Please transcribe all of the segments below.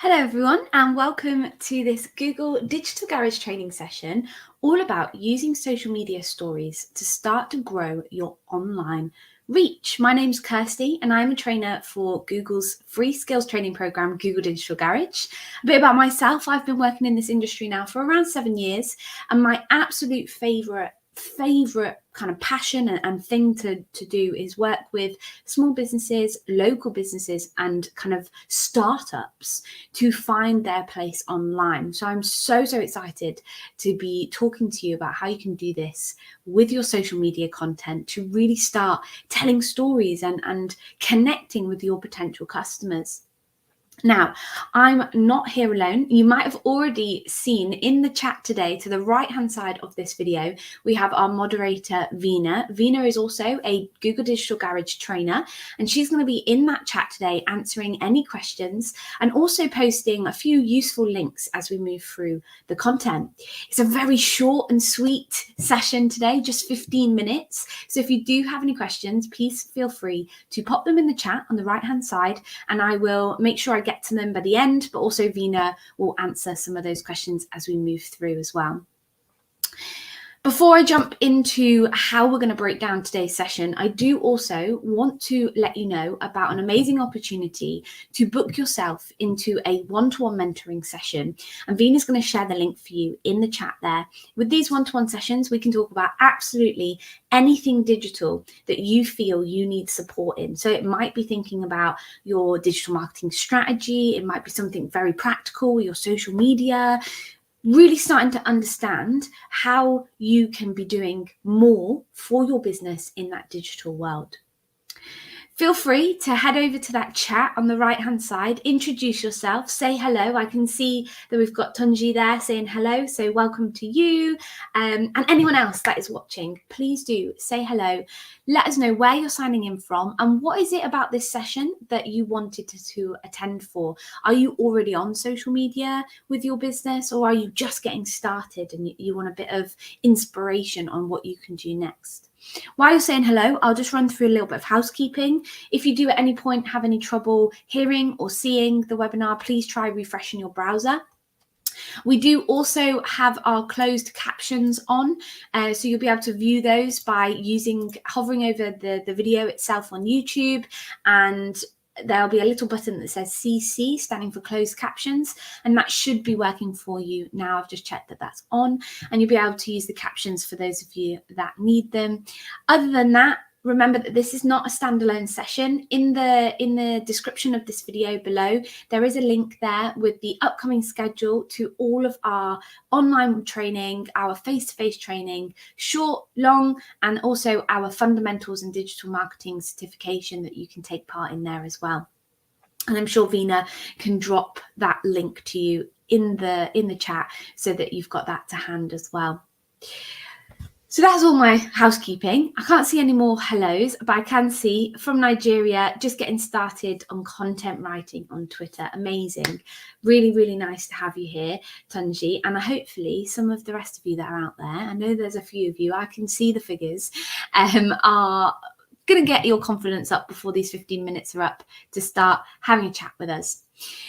Hello everyone and welcome to this Google Digital Garage training session all about using social media stories to start to grow your online reach. My name's Kirsty and I'm a trainer for Google's free skills training program, Google Digital Garage. A bit about myself, I've been working in this industry now for around 7 years, and my absolute favorite kind of passion and thing to do is work with small businesses, local businesses, and kind of startups to find their place online. So I'm so excited to be talking to you about how you can do this with your social media content to really start telling stories and connecting with your potential customers. Now, I'm not here alone. You might have already seen in the chat today, to the right-hand side of this video, we have our moderator, Veena. Veena is also a Google Digital Garage trainer, and she's going to be in that chat today answering any questions and also posting a few useful links as we move through the content. It's a very short and sweet session today, just 15 minutes. So if you do have any questions, please feel free to pop them in the chat on the right-hand side, and I will make sure I get to them by the end, but also Veena will answer some of those questions as we move through as well. Before I jump into how we're going to break down today's session, I do also want to let you know about an amazing opportunity to book yourself into a one-to-one mentoring session. And Veena's going to share the link for you in the chat there. With these one-to-one sessions, we can talk about absolutely anything digital that you feel you need support in. So it might be thinking about your digital marketing strategy. It might be something very practical, your social media, really starting to understand how you can be doing more for your business in that digital world. Feel free to head over to that chat on the right-hand side, introduce yourself, say hello. I can see that we've got Tunji there saying hello, so welcome to you. And anyone else that is watching, please do say hello. Let us know where you're signing in from and what is it about this session that you wanted to attend for. Are you already on social media with your business, or are you just getting started and you want a bit of inspiration on what you can do next? While you're saying hello, I'll just run through a little bit of housekeeping. If you do at any point have any trouble hearing or seeing the webinar, please try refreshing your browser. We do also have our closed captions on, so you'll be able to view those by hovering over the video itself on YouTube, and there'll be a little button that says CC, standing for closed captions, and that should be working for you now. I've just checked that that's on, and you'll be able to use the captions for those of you that need them. Other than that, remember that this is not a standalone session. In the description of this video below, there is a link there with the upcoming schedule to all of our online training, our face-to-face training, short, long, and also our fundamentals in digital marketing certification that you can take part in there as well. And I'm sure Veena can drop that link to you in the chat so that you've got that to hand as well. So that's all my housekeeping. I can't see any more hellos, but I can see from Nigeria, just getting started on content writing on Twitter. Amazing. Really nice to have you here, Tunji. And hopefully some of the rest of you that are out there, I know there's a few of you, I can see the figures, are going to get your confidence up before these 15 minutes are up to start having a chat with us.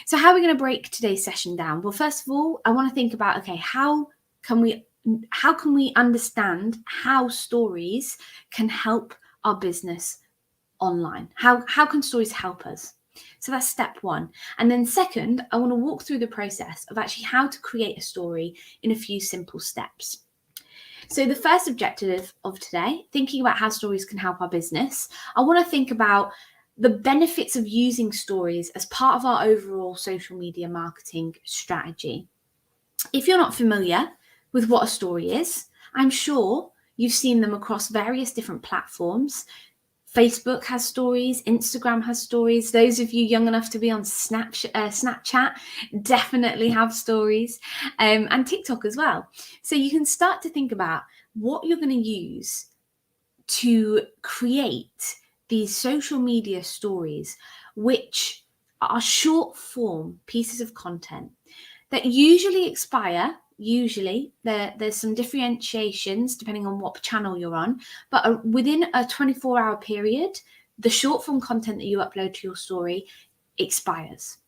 So how are we going to break today's session down? Well, first of all, I want to think about, okay, how can we understand how stories can help our business online? How can stories help us? So that's step one. And then second, I want to walk through the process of actually how to create a story in a few simple steps. So the first objective of today, thinking about how stories can help our business, I want to think about the benefits of using stories as part of our overall social media marketing strategy. If you're not familiar with what a story is, I'm sure you've seen them across various different platforms. Facebook has stories, Instagram has stories. Those of you young enough to be on Snapchat definitely have stories, and TikTok as well. So you can start to think about what you're going to use to create these social media stories, which are short form pieces of content that usually expire. Usually there's some differentiations depending on what channel you're on, but within a 24-hour period, the short form content that you upload to your story expires.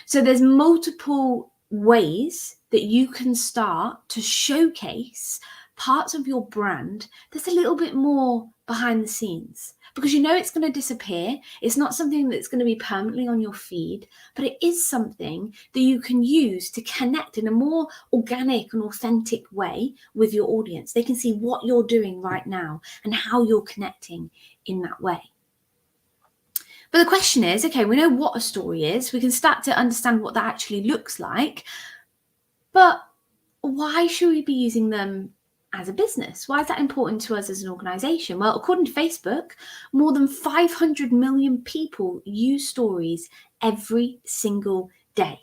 So there's multiple ways that you can start to showcase parts of your brand that's a little bit more behind the scenes, because you know it's going to disappear. It's not something that's going to be permanently on your feed, but it is something that you can use to connect in a more organic and authentic way with your audience. They can see what you're doing right now and how you're connecting in that way. But the question is, okay, we know what a story is. We can start to understand what that actually looks like. But why should we be using them as a business? Why is that important to us as an organization? Well, according to Facebook, more than 500 million people use stories every single day.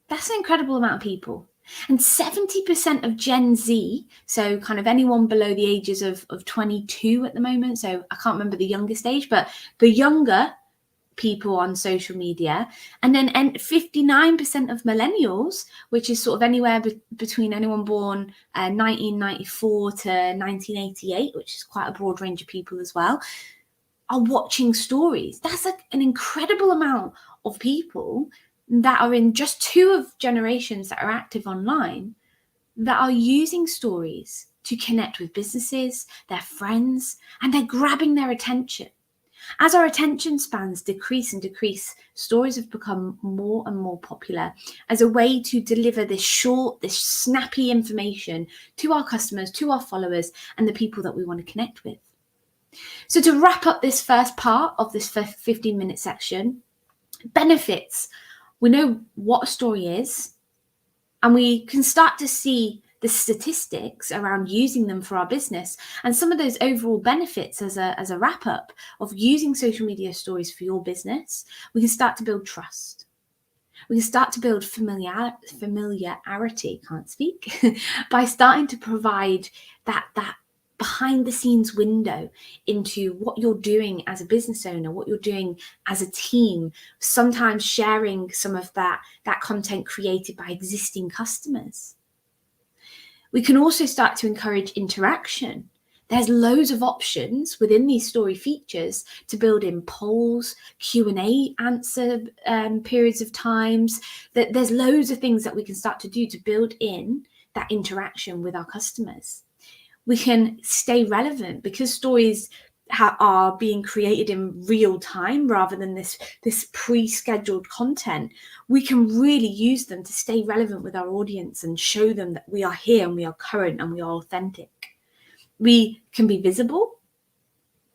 That's an incredible amount of people. And 70% of Gen Z, so kind of anyone below the ages of 22 at the moment, so I can't remember the youngest age, but the younger people on social media, and then 59% of millennials, which is sort of anywhere between anyone born 1994 to 1988, which is quite a broad range of people as well, are watching stories. That's an incredible amount of people that are in just two of generations that are active online that are using stories to connect with businesses, their friends, and they're grabbing their attention. As our attention spans decrease and decrease, stories have become more and more popular as a way to deliver this short, this snappy information to our customers, to our followers, and the people that we want to connect with. So to wrap up this first part of this 15-minute section, benefits. We know what a story is, and we can start to see the statistics around using them for our business and some of those overall benefits as a wrap up of using social media stories for your business. We can start to build trust. We can start to build familiarity, can't speak, by starting to provide that behind the scenes window into what you're doing as a business owner, what you're doing as a team, sometimes sharing some of that content created by existing customers. We can also start to encourage interaction. There's loads of options within these story features to build in polls, Q&A answer periods of times. There's loads of things that we can start to do to build in that interaction with our customers. We can stay relevant because stories are being created in real time rather than this pre-scheduled content. We can really use them to stay relevant with our audience and show them that we are here and we are current and we are authentic. We can be visible.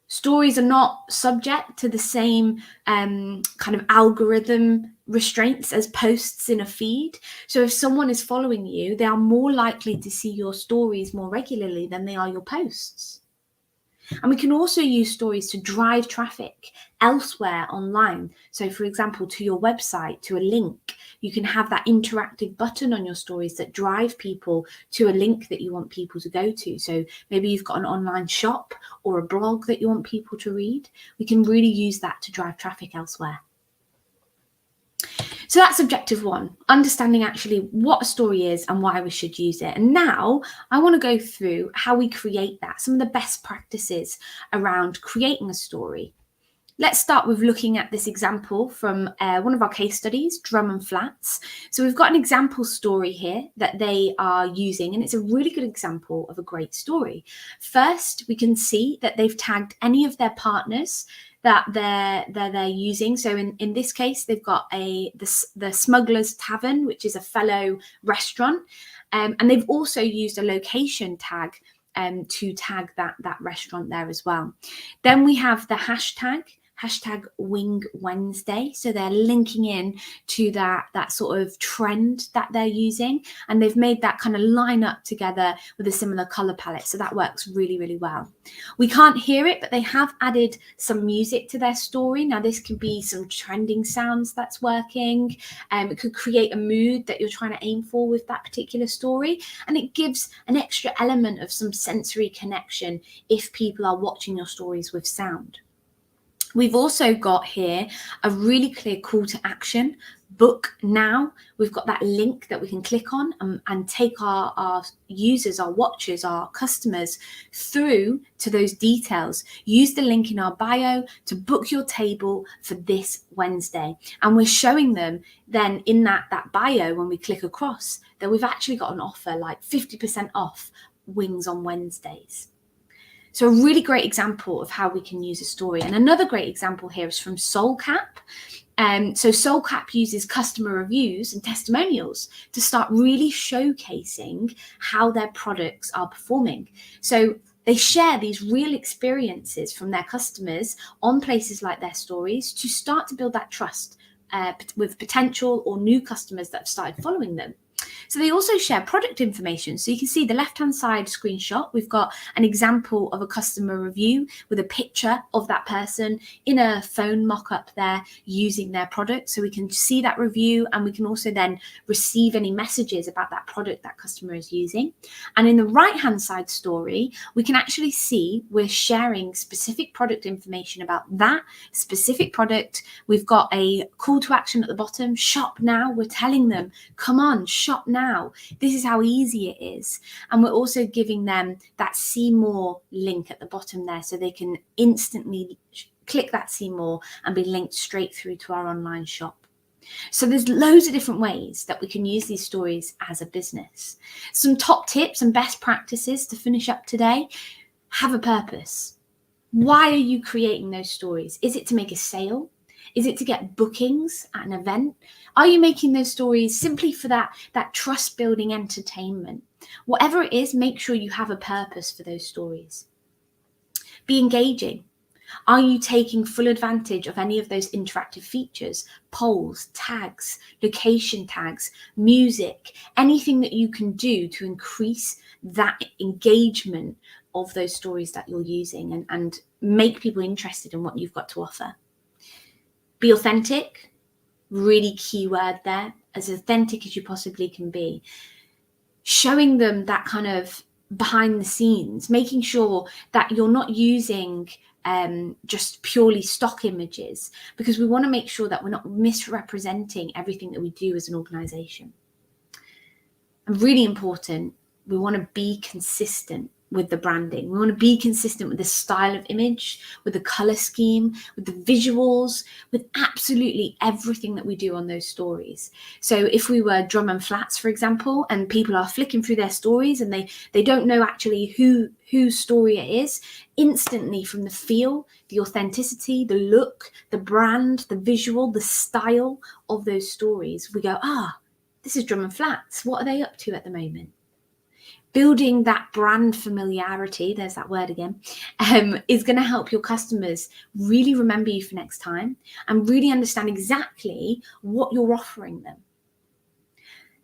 Stories are not subject to the same kind of algorithm restraints as posts in a feed. So if someone is following you, they are more likely to see your stories more regularly than they are your posts. And we can also use stories to drive traffic elsewhere online. So for example, to your website, to a link, you can have that interactive button on your stories that drive people to a link that you want people to go to. So maybe you've got an online shop or a blog that you want people to read. We can really use that to drive traffic elsewhere. So that's objective one, understanding actually what a story is and why we should use it. And now I want to go through how we create that, some of the best practices around creating a story. Let's start with looking at this example from one of our case studies, Drum & Flats. So we've got an example story here that they are using, and it's a really good example of a great story. First, we can see that they've tagged any of their partners that they're using. So in this case, they've got the Smuggler's Tavern, which is a fellow restaurant, and they've also used a location tag to tag that restaurant there as well. Then we have the hashtag Wing Wednesday. So they're linking in to that sort of trend that they're using, and they've made that kind of line up together with a similar color palette. So that works really, really well. We can't hear it, but they have added some music to their story. Now this could be some trending sounds that's working. It could create a mood that you're trying to aim for with that particular story. And it gives an extra element of some sensory connection if people are watching your stories with sound. We've also got here a really clear call to action book now. We've got that link that we can click on and take our users, our watchers, our customers through to those details. Use the link in our bio to book your table for this Wednesday. And we're showing them then in that bio, when we click across, that we've actually got an offer like 50% off wings on Wednesdays. So a really great example of how we can use a story. And another great example here is from Soulcap. So Soulcap uses customer reviews and testimonials to start really showcasing how their products are performing. So they share these real experiences from their customers on places like their stories to start to build that trust with potential or new customers that have started following them. So they also share product information. So you can see the left-hand side screenshot. We've got an example of a customer review with a picture of that person in a phone mock-up there using their product. So we can see that review, and we can also then receive any messages about that product that customer is using. And in the right-hand side story, we can actually see we're sharing specific product information about that specific product. We've got a call to action at the bottom, shop now. We're telling them, come on, shop now. This is how easy it is. And we're also giving them that see more link at the bottom there, so they can instantly click that see more and be linked straight through to our online shop. So there's loads of different ways that we can use these stories as a business. Some top tips and best practices to finish up today. Have a purpose. Why are you creating those stories? Is it to make a sale? Is it to get bookings at an event? Are you making those stories simply for that trust building entertainment? Whatever it is, make sure you have a purpose for those stories. Be engaging. Are you taking full advantage of any of those interactive features? Polls, tags, location tags, music, anything that you can do to increase that engagement of those stories that you're using and make people interested in what you've got to offer. Be authentic, really key word there, as authentic as you possibly can be. Showing them that kind of behind the scenes, making sure that you're not using just purely stock images, because we want to make sure that we're not misrepresenting everything that we do as an organization. And really important, we want to be consistent with the branding. We want to be consistent with the style of image, with the color scheme, with the visuals, with absolutely everything that we do on those stories. So if we were Drum and Flats, for example, and people are flicking through their stories and they don't know actually whose story it is, instantly from the feel, the authenticity, the look, the brand, the visual, the style of those stories, we go, this is Drum and Flats. What are they up to at the moment? Building that brand familiarity, there's that word again, is going to help your customers really remember you for next time and really understand exactly what you're offering them.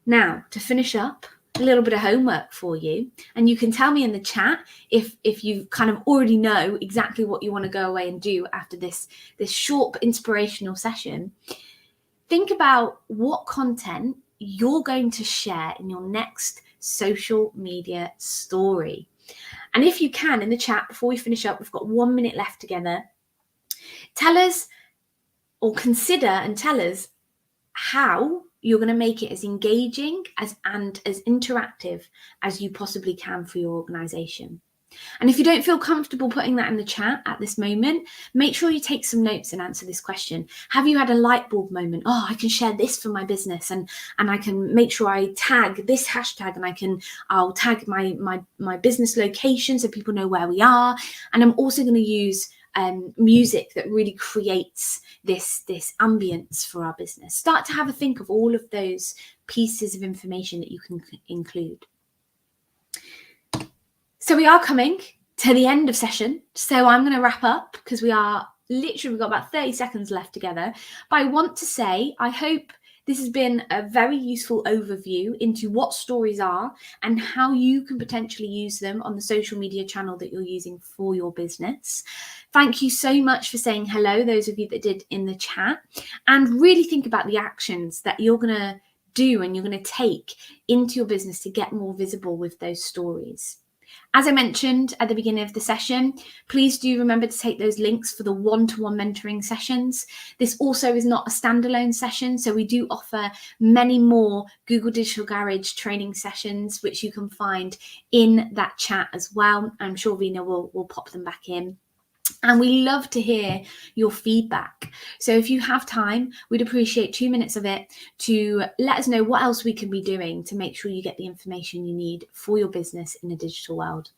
Now, to finish up, a little bit of homework for you, and you can tell me in the chat if you kind of already know exactly what you want to go away and do after this short inspirational session. Think about what content you're going to share in your next social media story. And if you can, in the chat, before we finish up, we've got 1 minute left together. Tell us, or consider and tell us, how you're going to make it as engaging and as interactive as you possibly can for your organization. And if you don't feel comfortable putting that in the chat at this moment, make sure you take some notes and answer this question. Have you had a light bulb moment? I can share this for my business, and I can make sure I tag this hashtag, and I'll tag my business location so people know where we are. And I'm also going to use music that really creates this ambience for our business. Start to have a think of all of those pieces of information that you can include. So we are coming to the end of session. So I'm going to wrap up because we've got about 30 seconds left together. But I want to say, I hope this has been a very useful overview into what stories are and how you can potentially use them on the social media channel that you're using for your business. Thank you so much for saying hello, those of you that did in the chat, and really think about the actions that you're going to do and you're going to take into your business to get more visible with those stories. As I mentioned at the beginning of the session, please do remember to take those links for the one-to-one mentoring sessions. This also is not a standalone session, so we do offer many more Google Digital Garage training sessions, which you can find in that chat as well. I'm sure Rena will pop them back in. And we love to hear your feedback. So if you have time, we'd appreciate 2 minutes of it to let us know what else we can be doing to make sure you get the information you need for your business in a digital world.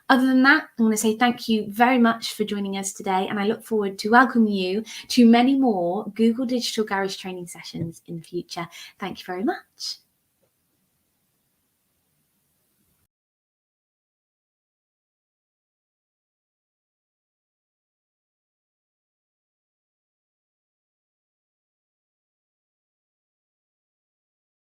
Other than that, I'm going to say thank you very much for joining us today, and I look forward to welcoming you to many more Google Digital Garage training sessions in the future. Thank you very much.